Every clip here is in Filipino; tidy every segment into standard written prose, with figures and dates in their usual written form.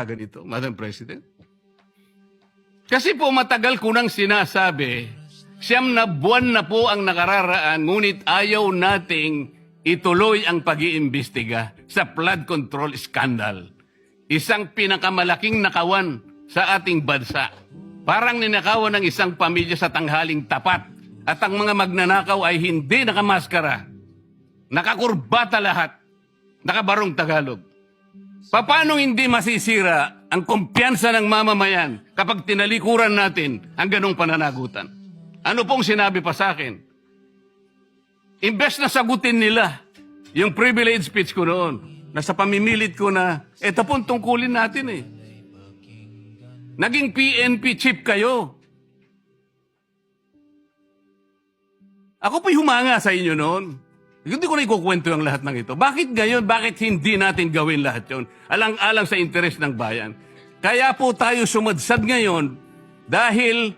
ganito, Madam President? Kasi po matagal ko nang sinasabi, 9 na buwan na po ang nakararaan, ngunit ayaw nating ituloy ang pag-iimbestiga sa flood control scandal. Isang pinakamalaking nakawan sa ating bansa. Parang ninakawan ng isang pamilya sa tanghaling tapat. At ang mga magnanakaw ay hindi nakamaskara. Nakakurbata lahat. Nakabarong Tagalog. Paano hindi masisira ang kumpiyansa ng mamamayan kapag tinalikuran natin ang ganong pananagutan? Ano pong sinabi pa sa akin? Imbes na sagutin nila yung privilege speech ko noon, na sa pamimilit ko na, eto pong tungkulin natin eh. Naging PNP chief kayo. Ako po'y humanga sa inyo noon. Hindi ko na ikukwento yung lahat ng ito. Bakit ngayon? Bakit hindi natin gawin lahat yon? Alang-alang sa interes ng bayan. Kaya po tayo sumadsad ngayon dahil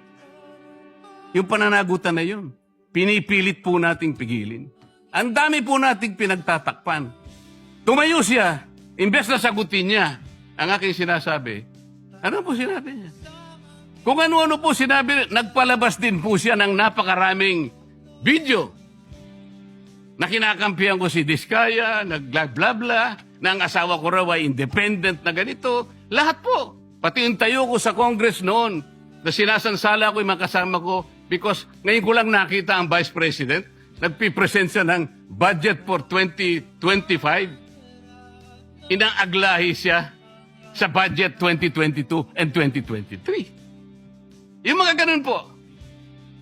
yung pananagutan na yun, pinipilit po nating pigilin. Ang dami po nating pinagtatakpan. Tumayo siya, imbes na sagutin niya ang aking sinasabi. Ano po sinabi niya? Kung ano-ano po sinabi, nagpalabas din po siya ng napakaraming video na kinakampihan ko si Diskaya, nag-bla-bla-bla, na ang asawa ko raw ay independent na ganito. Lahat po. Pati yung tayo ko sa Congress noon, na sinasansala ko yung mga kasama ko because ngayon ko lang nakita ang Vice President, nagpipresent siya ng budget for 2025. Inaaglahi siya sa budget 2022 and 2023. Yung mga ganun po.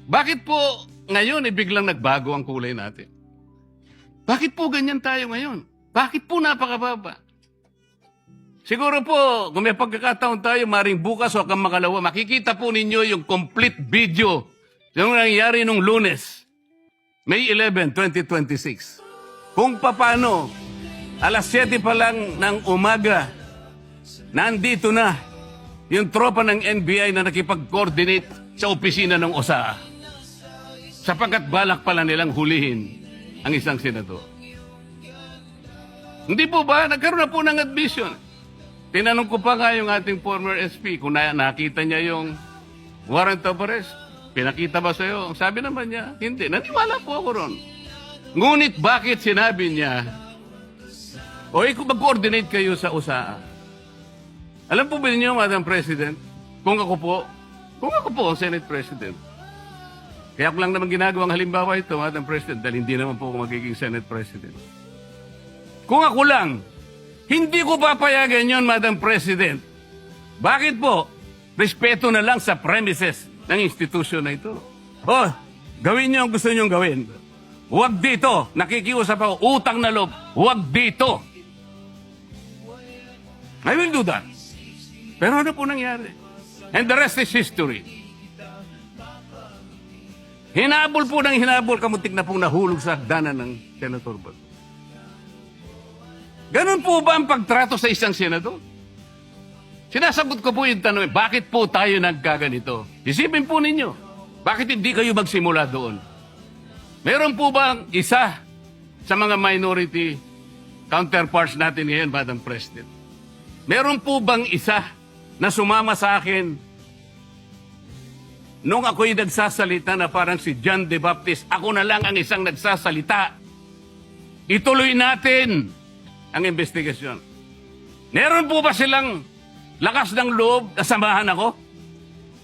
Bakit po ngayon biglang nagbago ang kulay natin? Bakit po ganyan tayo ngayon? Bakit po napakababa? Siguro po, kung may pagkakataon tayo, maring bukas o kang makalawa, makikita po ninyo yung complete video yung nangyari nung Lunes, May 11, 2026. Kung paano, alas 7 pa lang ng umaga, nandito na yung tropa ng NBI na nakipag-coordinate sa opisina ng OSAA. Sapagkat balak pala nilang hulihin ang isang senador. Hindi po ba? Nagkaroon na po ng admission. Tinanong ko pa nga yung ating former SP kung nakita niya yung warrant of arrest. Pinakita ba sa'yo? Sabi naman niya, hindi. Naniwala po ako ron. Ngunit bakit sinabi niya, kung mag-coordinate kayo sa USAA. Alam po ba ninyo, Madam President, kung ako po ang Senate President, kaya ko lang naman ginagawang halimbawa ito, Madam President, dahil hindi naman po ako magiging Senate President. Kung ako lang, hindi ko papayagan yon, Madam President. Bakit po? Respeto na lang sa premises ng institusyon na ito. Gawin niyo ang gusto niyong gawin. Huwag dito. Nakikiusap ako, utang na loob. Huwag dito. I will do that. Pero ano po nangyari? And the rest is history. Hinabol po ng hinabol, kamutik na pong nahulog sa hagdanan ng Senator Bato. Ganun po ba ang pagtrato sa isang senador? Sinasagot ko po yung tanong, bakit po tayo nagkaganito? Isipin po ninyo, bakit hindi kayo magsimula doon? Meron po bang isa sa mga minority counterparts natin ngayon, Madam President? Meron po bang isa na sumama sa akin nung ako'y nagsasalita na parang si John the Baptist, ako na lang ang isang nagsasalita. Ituloy natin ang investigasyon. Meron po ba silang lakas ng loob na samahan ako?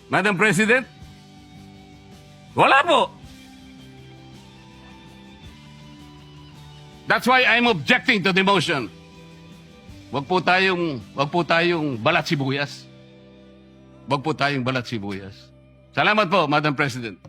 Madam President? Wala po. That's why I'm objecting to the motion. Wag po tayong balat sibuyas. Wag po tayong balat sibuyas. Salamat po, Madam President.